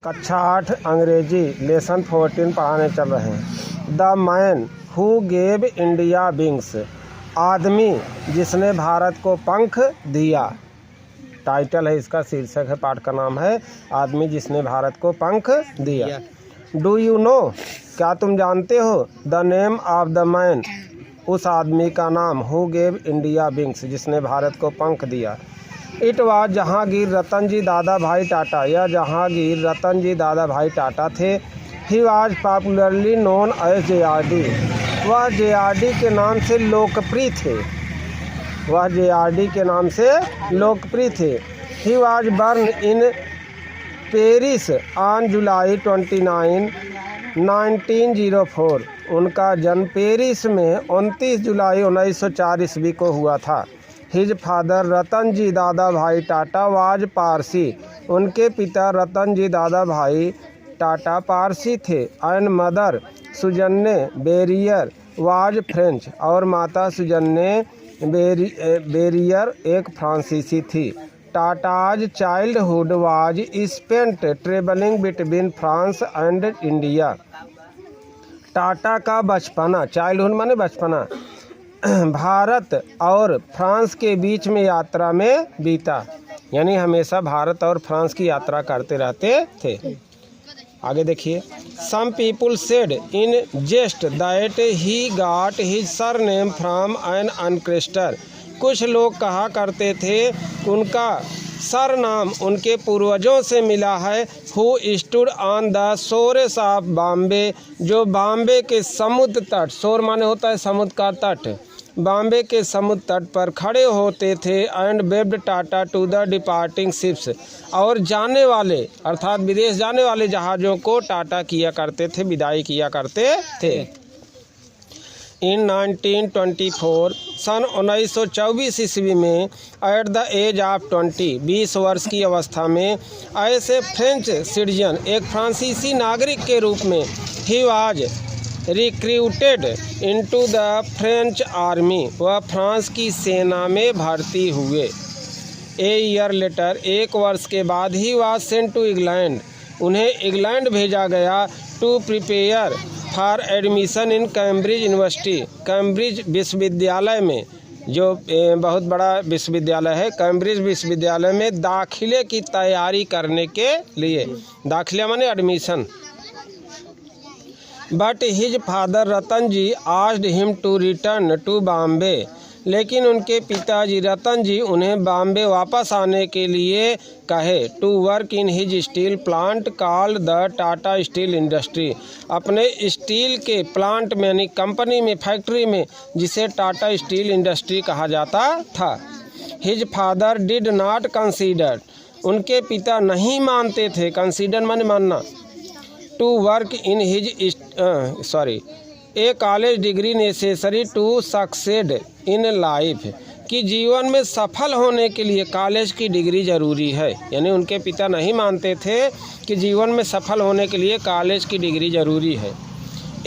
कक्षा 8 अंग्रेजी लेसन 14 पढ़ाने चल रहे हैं। The man who gave India wings, आदमी जिसने भारत को पंख दिया। टाइटल है इसका, शीर्षक है, पाठ का नाम है आदमी जिसने भारत को पंख दिया। डू यू नो, क्या तुम जानते हो, the name of the man, उस आदमी का नाम, हु गेव इंडिया विंग्स, जिसने भारत को पंख दिया। इट वाज जहांगीर रतन जी दादा भाई टाटा, यह जहांगीर रतन जी दादा भाई टाटा थे। He was popularly known as JRD, वह JRD के नाम से लोकप्रिय थे। वह JRD के नाम से लोकप्रिय थे। He was born in Paris on July 29, 1904, उनका जन्म पेरिस में 29 जुलाई 1904 ईस्वी को हुआ था। हिज फादर रतन जी दादा भाई टाटा वाज पारसी, उनके पिता रतन जी दादा भाई टाटा पारसी थे। And mother Suzanne Briere was French, और माता सुजन्ने बेरियर एक फ्रांसीसी थी। Tata's childhood was spent travelling between France and India, Tata का बचपना, चाइल्डहुड माने बचपना, भारत और फ्रांस के बीच में यात्रा में बीता, यानी हमेशा भारत और फ्रांस की यात्रा करते रहते थे। आगे देखिए, some people said in jest that he got his surname from an ancestor, कुछ लोग कहा करते थे उनका सरनाम उनके पूर्वजों से मिला है। Who stood on the shores of Bombay, जो बॉम्बे के समुद्र तट, शोर माने होता है समुद्र का तट, बॉम्बे के समुद्र तट पर खड़े होते थे। And waved tata to the departing ships, और जाने वाले अर्थात विदेश जाने वाले जहाज़ों को टाटा किया करते थे, विदाई किया करते थे। इन 1924, सन 1924 ईस्वी में, एट द एज ऑफ 20 वर्ष की अवस्था में, ऐसे फ्रेंच सिटीजन, एक फ्रांसीसी नागरिक के रूप में, he was recruited into the French army, वह फ्रांस की सेना में भर्ती हुए। ए ईयर लेटर, एक वर्ष के बाद, he was sent to England, उन्हें इंग्लैंड भेजा गया। To prepare for admission in Cambridge University, Cambridge विश्वविद्यालय में, जो बहुत बड़ा विश्वविद्यालय है, कैम्ब्रिज विश्वविद्यालय में दाखिले की तैयारी करने के लिए, दाखिला माने admission. But his father Ratan ji asked him to return to Bombay, लेकिन उनके पिताजी रतन जी उन्हें बॉम्बे वापस आने के लिए कहे। To work in his steel plant called the Tata steel industry, अपने स्टील के प्लांट में यानी कंपनी में, फैक्ट्री में, जिसे टाटा स्टील इंडस्ट्री कहा जाता था। His father did not consider, उनके पिता नहीं मानते थे, कंसीडर माने मानना, to work in his a college degree necessary to succeed in life, कि जीवन में सफल होने के लिए कॉलेज की डिग्री ज़रूरी है। यानी उनके पिता नहीं मानते थे कि जीवन में सफल होने के लिए कॉलेज की डिग्री ज़रूरी है।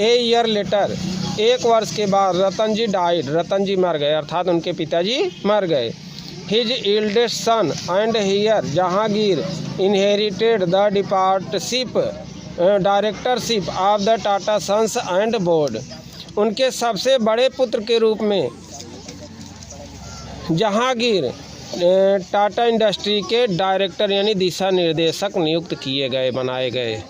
ए ईयर लेटर, एक वर्ष के बाद, रतन जी डाइड, रतन जी मर गए, अर्थात उनके पिताजी मर गए। His eldest son and here Jahangir inherited the directorship of the Tata sons and board, उनके सबसे बड़े पुत्र के रूप में जहांगीर टाटा इंडस्ट्री के डायरेक्टर यानी दिशा निर्देशक नियुक्त किए गए, बनाए गए।